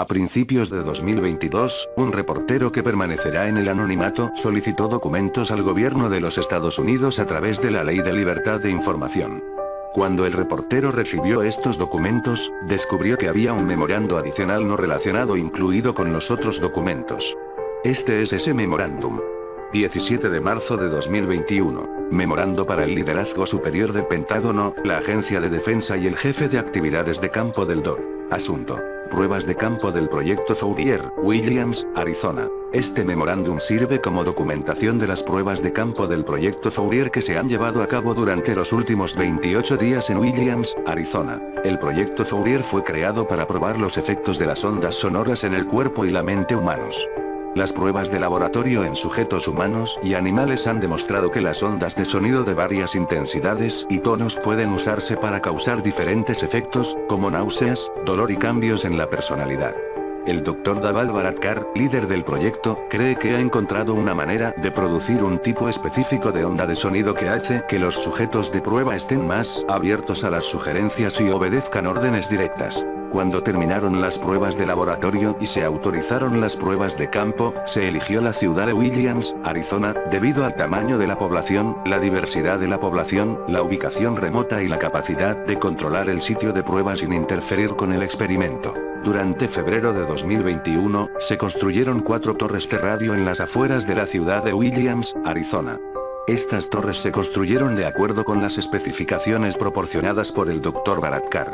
A principios de 2022, un reportero que permanecerá en el anonimato solicitó documentos al gobierno de los Estados Unidos a través de la Ley de Libertad de Información. Cuando el reportero recibió estos documentos, descubrió que había un memorando adicional no relacionado incluido con los otros documentos. Este es ese memorándum. 17 de marzo de 2021. Memorando para el Liderazgo Superior del Pentágono, la Agencia de Defensa y el Jefe de Actividades de Campo del DoD. Asunto. Pruebas de campo del Proyecto Fourier, Williams, Arizona. Este memorándum sirve como documentación de las pruebas de campo del Proyecto Fourier que se han llevado a cabo durante los últimos 28 días en Williams, Arizona. El Proyecto Fourier fue creado para probar los efectos de las ondas sonoras en el cuerpo y la mente humanos. Las pruebas de laboratorio en sujetos humanos y animales han demostrado que las ondas de sonido de varias intensidades y tonos pueden usarse para causar diferentes efectos, como náuseas, dolor y cambios en la personalidad. El Dr. Dhaval Bharadkar, líder del proyecto, cree que ha encontrado una manera de producir un tipo específico de onda de sonido que hace que los sujetos de prueba estén más abiertos a las sugerencias y obedezcan órdenes directas. Cuando terminaron las pruebas de laboratorio y se autorizaron las pruebas de campo, se eligió la ciudad de Williams, Arizona, debido al tamaño de la población, la diversidad de la población, la ubicación remota y la capacidad de controlar el sitio de prueba sin interferir con el experimento. Durante febrero de 2021, se construyeron 4 torres de radio en las afueras de la ciudad de Williams, Arizona. Estas torres se construyeron de acuerdo con las especificaciones proporcionadas por el Dr. Bharadkar.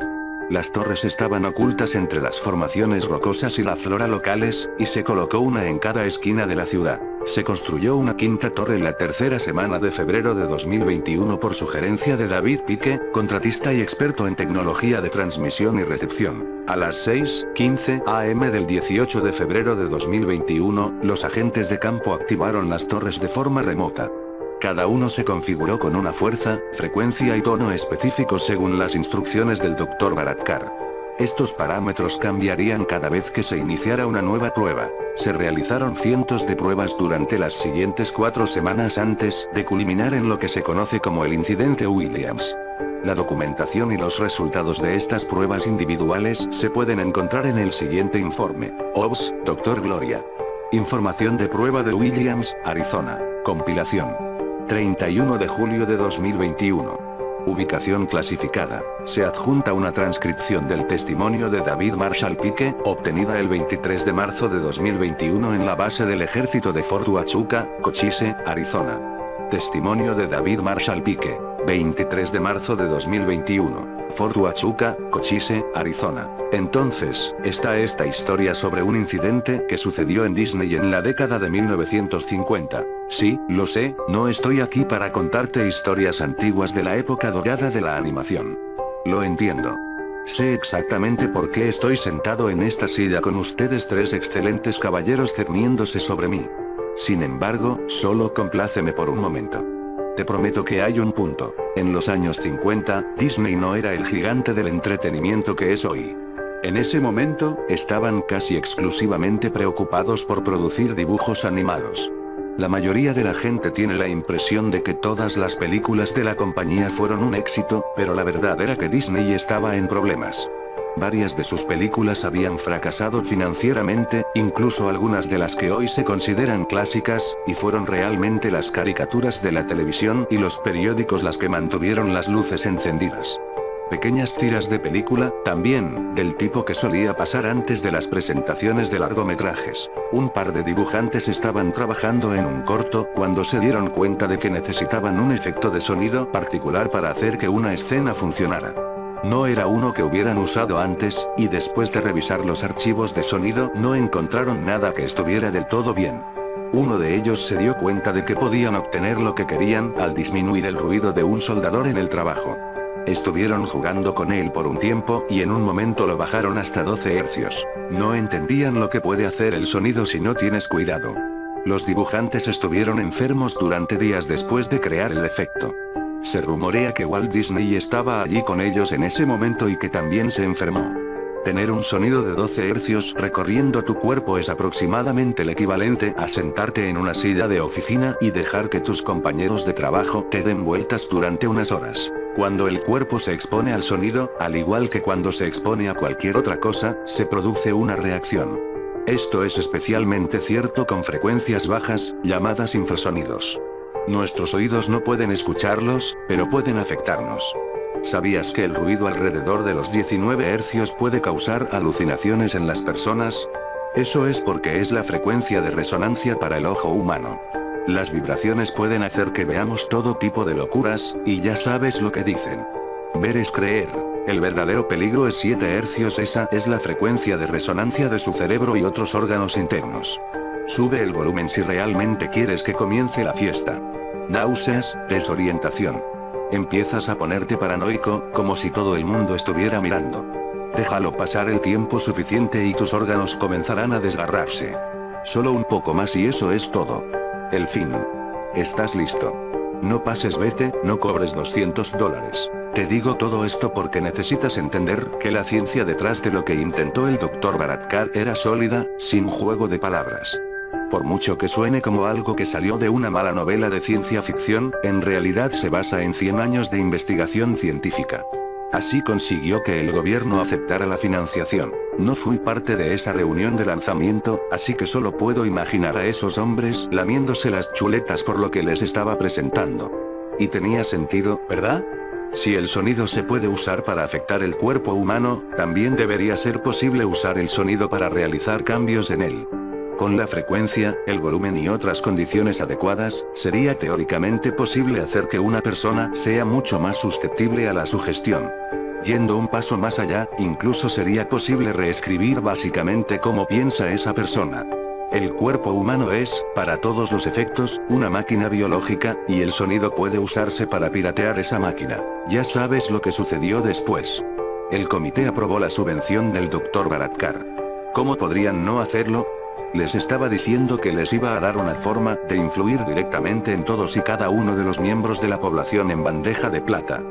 Las torres estaban ocultas entre las formaciones rocosas y la flora locales, y se colocó una en cada esquina de la ciudad. Se construyó una 5ª torre en la tercera semana de febrero de 2021 por sugerencia de David Pique, contratista y experto en tecnología de transmisión y recepción. A las 6:15 am del 18 de febrero de 2021, los agentes de campo activaron las torres de forma remota. Cada uno se configuró con una fuerza, frecuencia y tono específicos según las instrucciones del Dr. Bharadkar. Estos parámetros cambiarían cada vez que se iniciara una nueva prueba. Se realizaron cientos de pruebas durante las siguientes 4 semanas antes de culminar en lo que se conoce como el incidente Williams. La documentación y los resultados de estas pruebas individuales se pueden encontrar en el siguiente informe. OBS, Dr. Gloria. Información de prueba de Williams, Arizona. Compilación. 31 de julio de 2021. Ubicación clasificada. Se adjunta una transcripción del testimonio de David Marshall Pique, obtenida el 23 de marzo de 2021 en la base del ejército de Fort Huachuca, Cochise, Arizona. Testimonio de David Marshall Pique. 23 de marzo de 2021. Fort Huachuca, Cochise, Arizona. Entonces, está esta historia sobre un incidente que sucedió en Disney en la década de 1950. Sí, lo sé, no estoy aquí para contarte historias antiguas de la época dorada de la animación. Lo entiendo. Sé exactamente por qué estoy sentado en esta silla con ustedes 3 excelentes caballeros cerniéndose sobre mí. Sin embargo, solo compláceme por un momento. Te prometo que hay un punto. En los años 50, Disney no era el gigante del entretenimiento que es hoy. En ese momento, estaban casi exclusivamente preocupados por producir dibujos animados. La mayoría de la gente tiene la impresión de que todas las películas de la compañía fueron un éxito, pero la verdad era que Disney estaba en problemas. Varias de sus películas habían fracasado financieramente, incluso algunas de las que hoy se consideran clásicas, y fueron realmente las caricaturas de la televisión y los periódicos las que mantuvieron las luces encendidas. Pequeñas tiras de película, también, del tipo que solía pasar antes de las presentaciones de largometrajes. Un par de dibujantes estaban trabajando en un corto cuando se dieron cuenta de que necesitaban un efecto de sonido particular para hacer que una escena funcionara. No era uno que hubieran usado antes, y después de revisar los archivos de sonido no encontraron nada que estuviera del todo bien. Uno de ellos se dio cuenta de que podían obtener lo que querían al disminuir el ruido de un soldador en el trabajo. Estuvieron jugando con él por un tiempo y en un momento lo bajaron hasta 12 hercios. No entendían lo que puede hacer el sonido si no tienes cuidado. Los dibujantes estuvieron enfermos durante días después de crear el efecto. Se rumorea que Walt Disney estaba allí con ellos en ese momento y que también se enfermó. Tener un sonido de 12 hercios recorriendo tu cuerpo es aproximadamente el equivalente a sentarte en una silla de oficina y dejar que tus compañeros de trabajo te den vueltas durante unas horas. Cuando el cuerpo se expone al sonido, al igual que cuando se expone a cualquier otra cosa, se produce una reacción. Esto es especialmente cierto con frecuencias bajas, llamadas infrasonidos. Nuestros oídos no pueden escucharlos, pero pueden afectarnos. ¿Sabías que el ruido alrededor de los 19 hercios puede causar alucinaciones en las personas? Eso es porque es la frecuencia de resonancia para el ojo humano. Las vibraciones pueden hacer que veamos todo tipo de locuras, y ya sabes lo que dicen. Ver es creer. El verdadero peligro es 7 hercios. Esa es la frecuencia de resonancia de su cerebro y otros órganos internos. Sube el volumen si realmente quieres que comience la fiesta. Náuseas, desorientación. Empiezas a ponerte paranoico, como si todo el mundo estuviera mirando. Déjalo pasar el tiempo suficiente y tus órganos comenzarán a desgarrarse. Solo un poco más y eso es todo. El fin. ¿Estás listo? No pases, vete, no cobres $200. Te digo todo esto porque necesitas entender que la ciencia detrás de lo que intentó el Dr. Bharadkar era sólida, sin juego de palabras. Por mucho que suene como algo que salió de una mala novela de ciencia ficción, en realidad se basa en 100 años de investigación científica. Así consiguió que el gobierno aceptara la financiación. No fui parte de esa reunión de lanzamiento, así que solo puedo imaginar a esos hombres lamiéndose las chuletas por lo que les estaba presentando. Y tenía sentido, ¿verdad? Si el sonido se puede usar para afectar el cuerpo humano, también debería ser posible usar el sonido para realizar cambios en él. Con la frecuencia, el volumen y otras condiciones adecuadas, sería teóricamente posible hacer que una persona sea mucho más susceptible a la sugestión. Yendo un paso más allá, incluso sería posible reescribir básicamente cómo piensa esa persona. El cuerpo humano es, para todos los efectos, una máquina biológica, y el sonido puede usarse para piratear esa máquina. Ya sabes lo que sucedió después. El comité aprobó la subvención del Dr. Bharadkar. ¿Cómo podrían no hacerlo? Les estaba diciendo que les iba a dar una forma de influir directamente en todos y cada uno de los miembros de la población en bandeja de plata.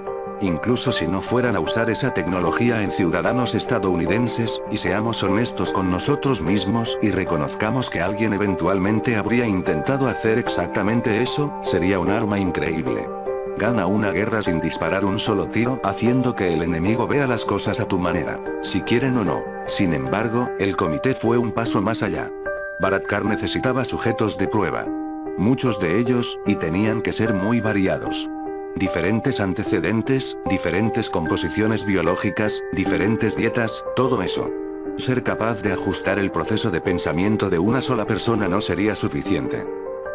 Incluso si no fueran a usar esa tecnología en ciudadanos estadounidenses, y seamos honestos con nosotros mismos y reconozcamos que alguien eventualmente habría intentado hacer exactamente eso, sería un arma increíble. Gana una guerra sin disparar un solo tiro, haciendo que el enemigo vea las cosas a tu manera, si quieren o no. Sin embargo, el comité fue un paso más allá. Bharadkar necesitaba sujetos de prueba. Muchos de ellos, y tenían que ser muy variados. Diferentes antecedentes, diferentes composiciones biológicas, diferentes dietas, todo eso. Ser capaz de ajustar el proceso de pensamiento de una sola persona no sería suficiente.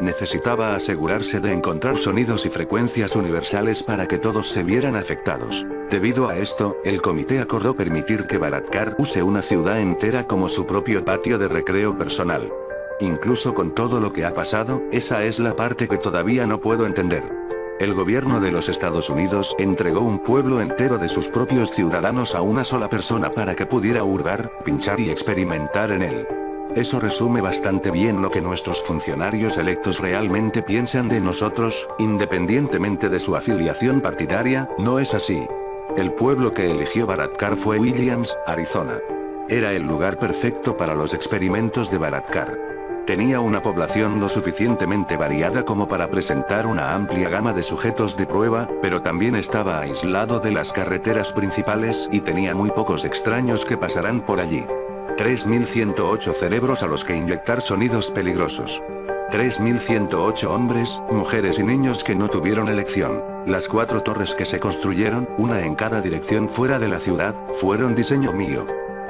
Necesitaba asegurarse de encontrar sonidos y frecuencias universales para que todos se vieran afectados. Debido a esto, el comité acordó permitir que Bharadkar use una ciudad entera como su propio patio de recreo personal. Incluso con todo lo que ha pasado, esa es la parte que todavía no puedo entender. El gobierno de los Estados Unidos entregó un pueblo entero de sus propios ciudadanos a una sola persona para que pudiera hurgar, pinchar y experimentar en él. Eso resume bastante bien lo que nuestros funcionarios electos realmente piensan de nosotros, independientemente de su afiliación partidaria, ¿no es así? El pueblo que eligió Bharadkar fue Williams, Arizona. Era el lugar perfecto para los experimentos de Bharadkar. Tenía una población lo suficientemente variada como para presentar una amplia gama de sujetos de prueba, pero también estaba aislado de las carreteras principales y tenía muy pocos extraños que pasarán por allí. 3.108 cerebros a los que inyectar sonidos peligrosos. 3.108 hombres, mujeres y niños que no tuvieron elección. Las 4 torres que se construyeron, una en cada dirección fuera de la ciudad, fueron diseño mío.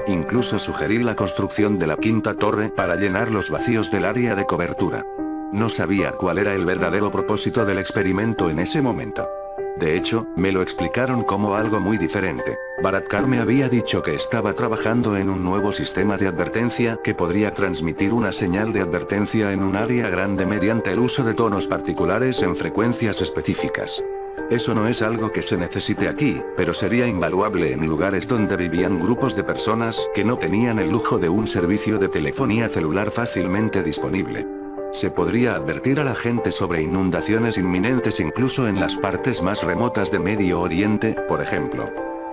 Incluso sugerí la construcción de la 5ª torre para llenar los vacíos del área de cobertura. No sabía cuál era el verdadero propósito del experimento en ese momento. De hecho, me lo explicaron como algo muy diferente. Bharadkar me había dicho que estaba trabajando en un nuevo sistema de advertencia que podría transmitir una señal de advertencia en un área grande mediante el uso de tonos particulares en frecuencias específicas. Eso no es algo que se necesite aquí, pero sería invaluable en lugares donde vivían grupos de personas que no tenían el lujo de un servicio de telefonía celular fácilmente disponible. Se podría advertir a la gente sobre inundaciones inminentes incluso en las partes más remotas de Medio Oriente, por ejemplo.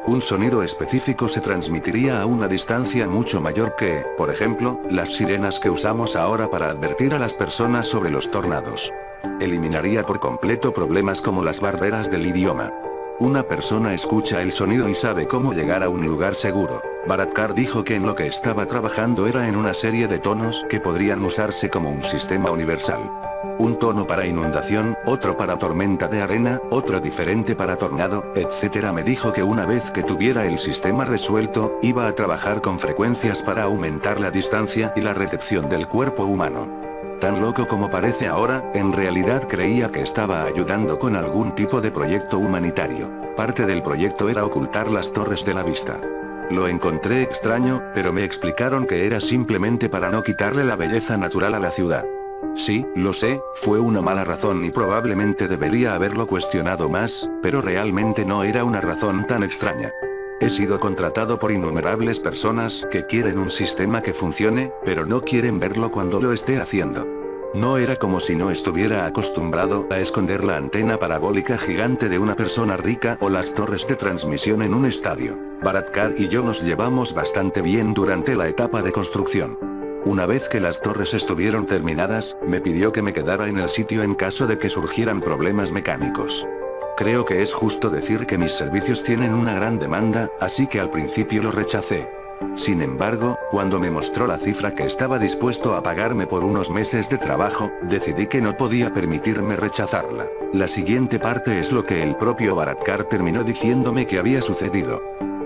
Un sonido específico se transmitiría a una distancia mucho mayor que, por ejemplo, las sirenas que usamos ahora para advertir a las personas sobre los tornados. Eliminaría por completo problemas como las barreras del idioma. Una persona escucha el sonido y sabe cómo llegar a un lugar seguro. Baratkar dijo que en lo que estaba trabajando era en una serie de tonos que podrían usarse como un sistema universal. Un tono para inundación, otro para tormenta de arena, otro diferente para tornado, etc. Me dijo que una vez que tuviera el sistema resuelto, iba a trabajar con frecuencias para aumentar la distancia y la recepción del cuerpo humano. Tan loco como parece ahora, en realidad creía que estaba ayudando con algún tipo de proyecto humanitario. Parte del proyecto era ocultar las torres de la vista. Lo encontré extraño, pero me explicaron que era simplemente para no quitarle la belleza natural a la ciudad. Sí, lo sé, fue una mala razón y probablemente debería haberlo cuestionado más, pero realmente no era una razón tan extraña. He sido contratado por innumerables personas que quieren un sistema que funcione, pero no quieren verlo cuando lo esté haciendo. No era como si no estuviera acostumbrado a esconder la antena parabólica gigante de una persona rica o las torres de transmisión en un estadio. Baratkar y yo nos llevamos bastante bien durante la etapa de construcción. Una vez que las torres estuvieron terminadas, me pidió que me quedara en el sitio en caso de que surgieran problemas mecánicos. Creo que es justo decir que mis servicios tienen una gran demanda, así que al principio lo rechacé. Sin embargo, cuando me mostró la cifra que estaba dispuesto a pagarme por unos meses de trabajo, decidí que no podía permitirme rechazarla. La siguiente parte es lo que el propio Baratkar terminó diciéndome que había sucedido.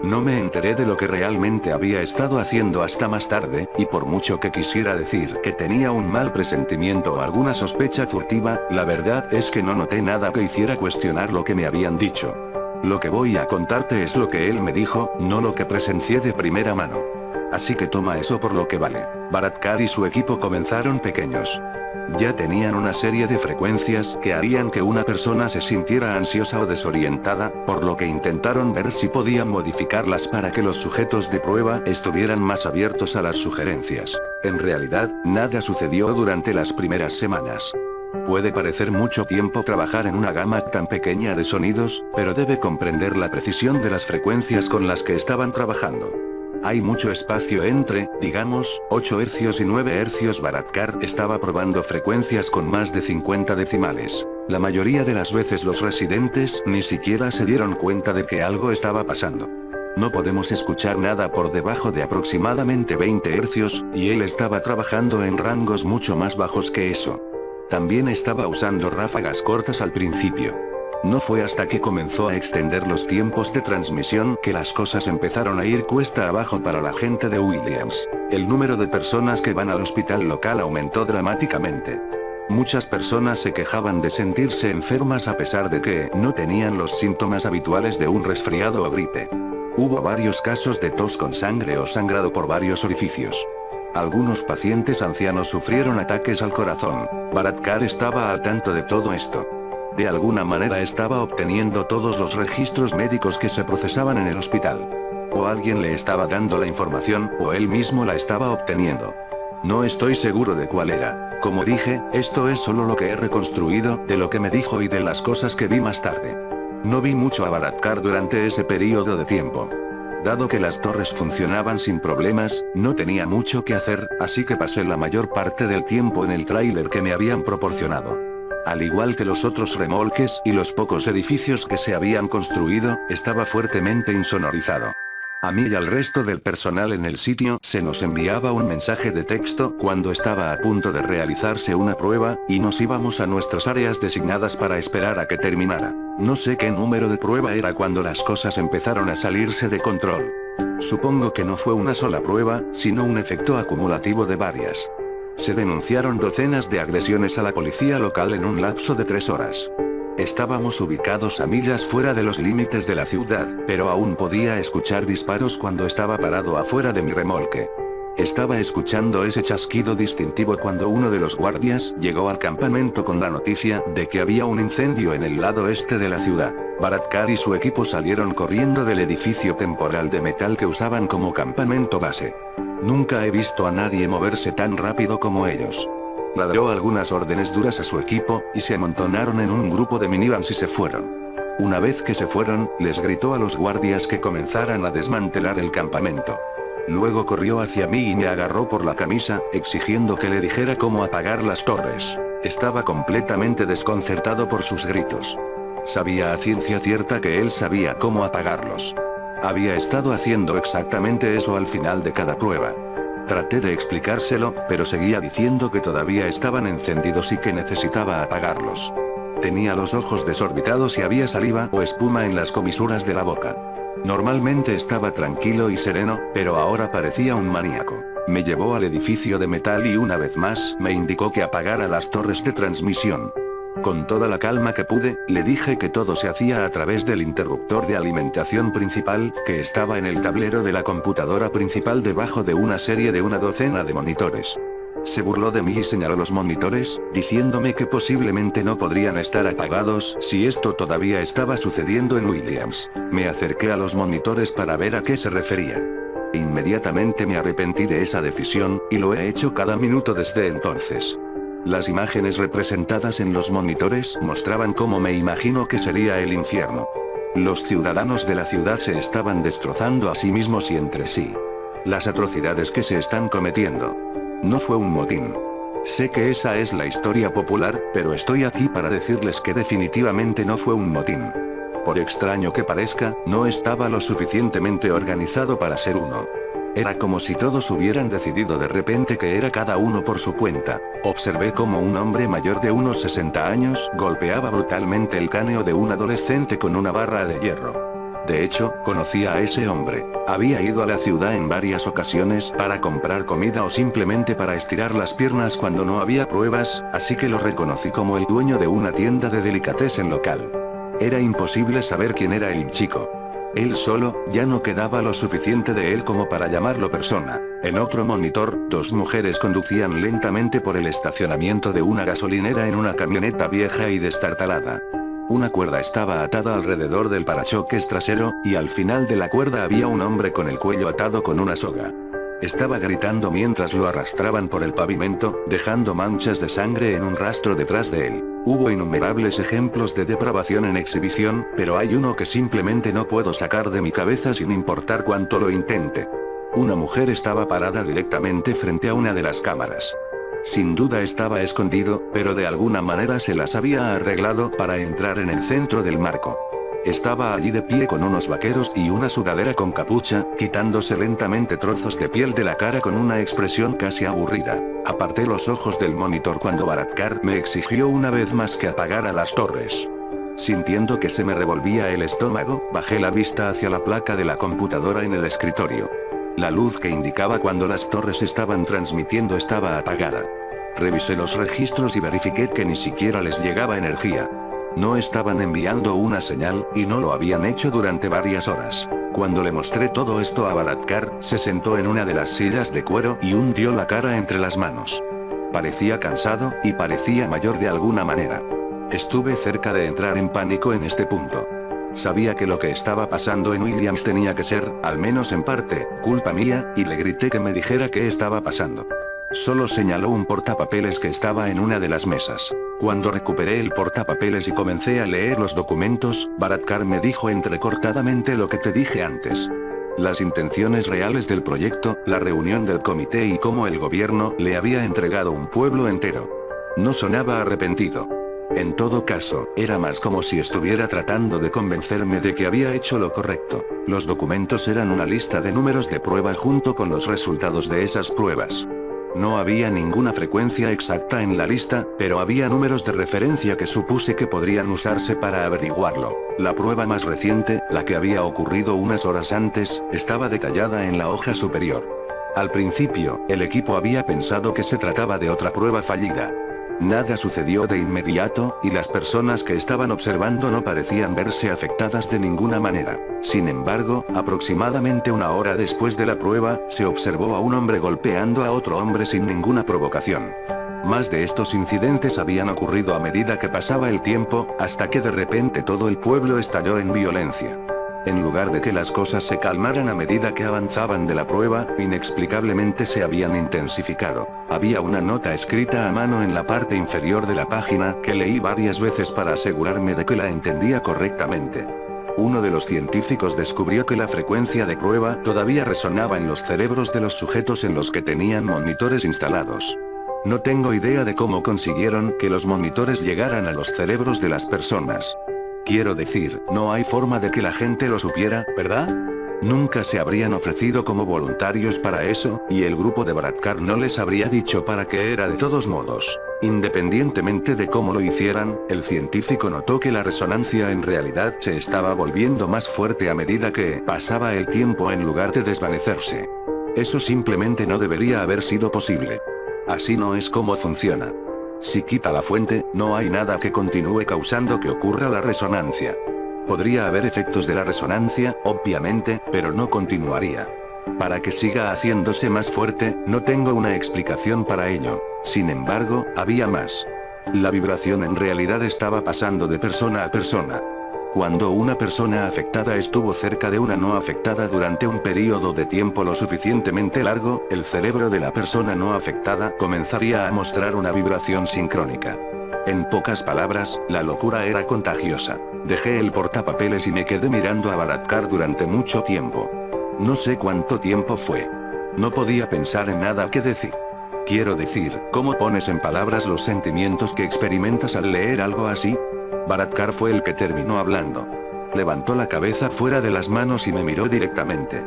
No me enteré de lo que realmente había estado haciendo hasta más tarde, y por mucho que quisiera decir que tenía un mal presentimiento o alguna sospecha furtiva, la verdad es que no noté nada que hiciera cuestionar lo que me habían dicho. Lo que voy a contarte es lo que él me dijo, no lo que presencié de primera mano. Así que toma eso por lo que vale. Baratkar y su equipo comenzaron pequeños. Ya tenían una serie de frecuencias que harían que una persona se sintiera ansiosa o desorientada, por lo que intentaron ver si podían modificarlas para que los sujetos de prueba estuvieran más abiertos a las sugerencias. En realidad, nada sucedió durante las primeras semanas. Puede parecer mucho tiempo trabajar en una gama tan pequeña de sonidos, pero debe comprender la precisión de las frecuencias con las que estaban trabajando. Hay mucho espacio entre, digamos, 8 hercios y 9 hercios. Baratkar estaba probando frecuencias con más de 50 decimales. La mayoría de las veces los residentes ni siquiera se dieron cuenta de que algo estaba pasando. No podemos escuchar nada por debajo de aproximadamente 20 hercios, y él estaba trabajando en rangos mucho más bajos que eso. También estaba usando ráfagas cortas al principio. No fue hasta que comenzó a extender los tiempos de transmisión que las cosas empezaron a ir cuesta abajo para la gente de Williams. El número de personas que van al hospital local aumentó dramáticamente. Muchas personas se quejaban de sentirse enfermas a pesar de que no tenían los síntomas habituales de un resfriado o gripe. Hubo varios casos de tos con sangre o sangrado por varios orificios. Algunos pacientes ancianos sufrieron ataques al corazón. Baratkar estaba al tanto de todo esto. De alguna manera estaba obteniendo todos los registros médicos que se procesaban en el hospital. O alguien le estaba dando la información, o él mismo la estaba obteniendo. No estoy seguro de cuál era. Como dije, esto es solo lo que he reconstruido, de lo que me dijo y de las cosas que vi más tarde. No vi mucho a Baratkar durante ese periodo de tiempo. Dado que las torres funcionaban sin problemas, no tenía mucho que hacer, así que pasé la mayor parte del tiempo en el tráiler que me habían proporcionado. Al igual que los otros remolques y los pocos edificios que se habían construido, estaba fuertemente insonorizado. A mí y al resto del personal en el sitio se nos enviaba un mensaje de texto cuando estaba a punto de realizarse una prueba, y nos íbamos a nuestras áreas designadas para esperar a que terminara. No sé qué número de prueba era cuando las cosas empezaron a salirse de control. Supongo que no fue una sola prueba, sino un efecto acumulativo de varias. Se denunciaron docenas de agresiones a la policía local en un lapso de 3 horas. Estábamos ubicados a millas fuera de los límites de la ciudad, pero aún podía escuchar disparos cuando estaba parado afuera de mi remolque. Estaba escuchando ese chasquido distintivo cuando uno de los guardias llegó al campamento con la noticia de que había un incendio en el lado este de la ciudad. Baratkar y su equipo salieron corriendo del edificio temporal de metal que usaban como campamento base. Nunca he visto a nadie moverse tan rápido como ellos. Ladró algunas órdenes duras a su equipo, y se amontonaron en un grupo de minivans y se fueron. Una vez que se fueron, les gritó a los guardias que comenzaran a desmantelar el campamento. Luego corrió hacia mí y me agarró por la camisa, exigiendo que le dijera cómo apagar las torres. Estaba completamente desconcertado por sus gritos. Sabía a ciencia cierta que él sabía cómo apagarlos. Había estado haciendo exactamente eso al final de cada prueba. Traté de explicárselo, pero seguía diciendo que todavía estaban encendidos y que necesitaba apagarlos. Tenía los ojos desorbitados y había saliva o espuma en las comisuras de la boca. Normalmente estaba tranquilo y sereno, pero ahora parecía un maníaco. Me llevó al edificio de metal y una vez más me indicó que apagara las torres de transmisión. Con toda la calma que pude, le dije que todo se hacía a través del interruptor de alimentación principal, que estaba en el tablero de la computadora principal debajo de una serie de una docena de monitores. Se burló de mí y señaló los monitores, diciéndome que posiblemente no podrían estar apagados si esto todavía estaba sucediendo en Williams. Me acerqué a los monitores para ver a qué se refería. Inmediatamente me arrepentí de esa decisión, y lo he hecho cada minuto desde entonces. Las imágenes representadas en los monitores mostraban cómo me imagino que sería el infierno. Los ciudadanos de la ciudad se estaban destrozando a sí mismos y entre sí. Las atrocidades que se están cometiendo. No fue un motín. Sé que esa es la historia popular, pero estoy aquí para decirles que definitivamente no fue un motín. Por extraño que parezca, no estaba lo suficientemente organizado para ser uno. Era como si todos hubieran decidido de repente que era cada uno por su cuenta. Observé cómo un hombre mayor de unos 60 años golpeaba brutalmente el cráneo de un adolescente con una barra de hierro. De hecho, conocía a ese hombre. Había ido a la ciudad en varias ocasiones para comprar comida o simplemente para estirar las piernas cuando no había pruebas, así que lo reconocí como el dueño de una tienda de delicatessen local. Era imposible saber quién era el chico. Él solo, ya no quedaba lo suficiente de él como para llamarlo persona. En otro monitor, dos mujeres conducían lentamente por el estacionamiento de una gasolinera en una camioneta vieja y destartalada. Una cuerda estaba atada alrededor del parachoques trasero, y al final de la cuerda había un hombre con el cuello atado con una soga. Estaba gritando mientras lo arrastraban por el pavimento, dejando manchas de sangre en un rastro detrás de él. Hubo innumerables ejemplos de depravación en exhibición, pero hay uno que simplemente no puedo sacar de mi cabeza sin importar cuánto lo intente. Una mujer estaba parada directamente frente a una de las cámaras. Sin duda estaba escondido, pero de alguna manera se las había arreglado para entrar en el centro del marco. Estaba allí de pie con unos vaqueros y una sudadera con capucha, quitándose lentamente trozos de piel de la cara con una expresión casi aburrida. Aparté los ojos del monitor cuando Baratkar me exigió una vez más que apagara las torres. Sintiendo que se me revolvía el estómago, bajé la vista hacia la placa de la computadora en el escritorio. La luz que indicaba cuando las torres estaban transmitiendo estaba apagada. Revisé los registros y verifiqué que ni siquiera les llegaba energía. No estaban enviando una señal, y no lo habían hecho durante varias horas. Cuando le mostré todo esto a Baratkar, se sentó en una de las sillas de cuero y hundió la cara entre las manos. Parecía cansado, y parecía mayor de alguna manera. Estuve cerca de entrar en pánico en este punto. Sabía que lo que estaba pasando en Williams tenía que ser, al menos en parte, culpa mía, y le grité que me dijera qué estaba pasando. Solo señaló un portapapeles que estaba en una de las mesas. Cuando recuperé el portapapeles y comencé a leer los documentos, Baratkar me dijo entrecortadamente lo que te dije antes. Las intenciones reales del proyecto, la reunión del comité y cómo el gobierno le había entregado un pueblo entero. No sonaba arrepentido. En todo caso, era más como si estuviera tratando de convencerme de que había hecho lo correcto. Los documentos eran una lista de números de prueba junto con los resultados de esas pruebas. No había ninguna frecuencia exacta en la lista, pero había números de referencia que supuse que podrían usarse para averiguarlo. La prueba más reciente, la que había ocurrido unas horas antes, estaba detallada en la hoja superior. Al principio, el equipo había pensado que se trataba de otra prueba fallida. Nada sucedió de inmediato, y las personas que estaban observando no parecían verse afectadas de ninguna manera. Sin embargo, aproximadamente una hora después de la prueba, se observó a un hombre golpeando a otro hombre sin ninguna provocación. Más de estos incidentes habían ocurrido a medida que pasaba el tiempo, hasta que de repente todo el pueblo estalló en violencia. En lugar de que las cosas se calmaran a medida que avanzaban de la prueba, inexplicablemente se habían intensificado. Había una nota escrita a mano en la parte inferior de la página, que leí varias veces para asegurarme de que la entendía correctamente. Uno de los científicos descubrió que la frecuencia de prueba todavía resonaba en los cerebros de los sujetos en los que tenían monitores instalados. No tengo idea de cómo consiguieron que los monitores llegaran a los cerebros de las personas. Quiero decir, no hay forma de que la gente lo supiera, ¿verdad? Nunca se habrían ofrecido como voluntarios para eso, y el grupo de Baratkar no les habría dicho para qué era de todos modos. Independientemente de cómo lo hicieran, el científico notó que la resonancia en realidad se estaba volviendo más fuerte a medida que pasaba el tiempo en lugar de desvanecerse. Eso simplemente no debería haber sido posible. Así no es como funciona. Si quita la fuente, no hay nada que continúe causando que ocurra la resonancia. Podría haber efectos de la resonancia, obviamente, pero no continuaría. Para que siga haciéndose más fuerte, no tengo una explicación para ello. Sin embargo, había más. La vibración en realidad estaba pasando de persona a persona. Cuando una persona afectada estuvo cerca de una no afectada durante un periodo de tiempo lo suficientemente largo, el cerebro de la persona no afectada comenzaría a mostrar una vibración sincrónica. En pocas palabras, la locura era contagiosa. Dejé el portapapeles y me quedé mirando a Baratkar durante mucho tiempo. No sé cuánto tiempo fue. No podía pensar en nada que decir. Quiero decir, ¿cómo pones en palabras los sentimientos que experimentas al leer algo así? Baratkar fue el que terminó hablando. Levantó la cabeza fuera de las manos y me miró directamente.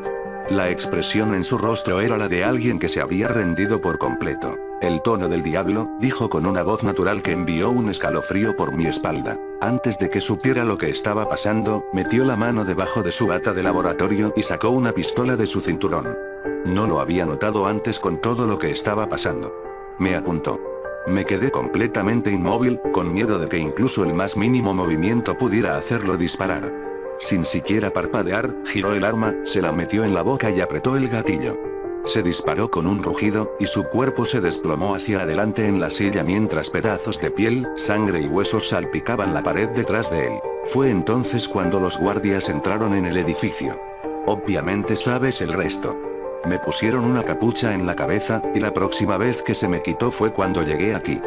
La expresión en su rostro era la de alguien que se había rendido por completo. El tono del diablo, dijo con una voz natural que envió un escalofrío por mi espalda. Antes de que supiera lo que estaba pasando, metió la mano debajo de su bata de laboratorio y sacó una pistola de su cinturón. No lo había notado antes con todo lo que estaba pasando. Me apuntó. Me quedé completamente inmóvil, con miedo de que incluso el más mínimo movimiento pudiera hacerlo disparar. Sin siquiera parpadear, giró el arma, se la metió en la boca y apretó el gatillo. Se disparó con un rugido, y su cuerpo se desplomó hacia adelante en la silla mientras pedazos de piel, sangre y huesos salpicaban la pared detrás de él. Fue entonces cuando los guardias entraron en el edificio. Obviamente sabes el resto. Me pusieron una capucha en la cabeza, y la próxima vez que se me quitó fue cuando llegué aquí.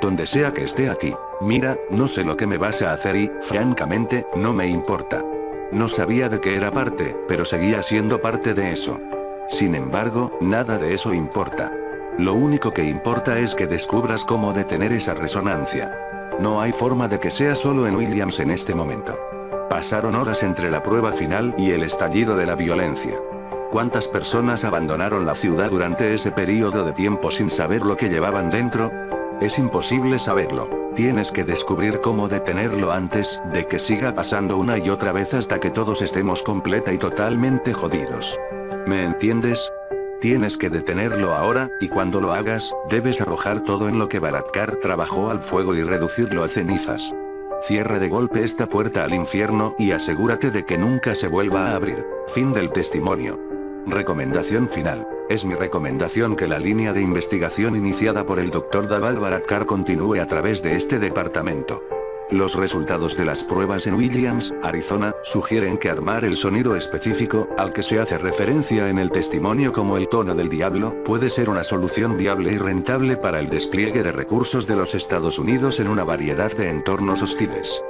Donde sea que esté aquí. Mira, no sé lo que me vas a hacer y, francamente, no me importa. No sabía de qué era parte, pero seguía siendo parte de eso. Sin embargo, nada de eso importa. Lo único que importa es que descubras cómo detener esa resonancia. No hay forma de que sea solo en Williams en este momento. Pasaron horas entre la prueba final y el estallido de la violencia. ¿Cuántas personas abandonaron la ciudad durante ese periodo de tiempo sin saber lo que llevaban dentro? Es imposible saberlo. Tienes que descubrir cómo detenerlo antes de que siga pasando una y otra vez hasta que todos estemos completa y totalmente jodidos. ¿Me entiendes? Tienes que detenerlo ahora, y cuando lo hagas, debes arrojar todo en lo que Baratkar trabajó al fuego y reducirlo a cenizas. Cierra de golpe esta puerta al infierno y asegúrate de que nunca se vuelva a abrir. Fin del testimonio. Recomendación final. Es mi recomendación que la línea de investigación iniciada por el Dr. Dhaval Baratkar continúe a través de este departamento. Los resultados de las pruebas en Williams, Arizona, sugieren que armar el sonido específico, al que se hace referencia en el testimonio como el tono del diablo, puede ser una solución viable y rentable para el despliegue de recursos de los Estados Unidos en una variedad de entornos hostiles.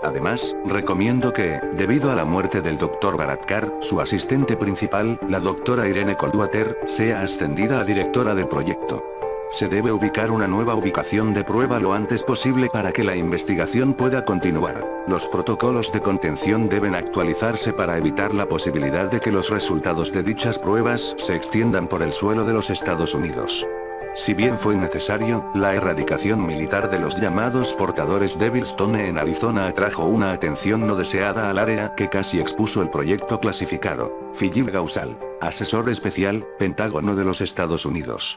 Además, recomiendo que, debido a la muerte del Dr. Baratkar, su asistente principal, la Dra. Irene Coldwater, sea ascendida a directora del proyecto. Se debe ubicar una nueva ubicación de prueba lo antes posible para que la investigación pueda continuar. Los protocolos de contención deben actualizarse para evitar la posibilidad de que los resultados de dichas pruebas se extiendan por el suelo de los Estados Unidos. Si bien fue necesario, la erradicación militar de los llamados portadores de Devilstone en Arizona atrajo una atención no deseada al área que casi expuso el proyecto clasificado. Philip Gaussal, asesor especial, Pentágono de los Estados Unidos.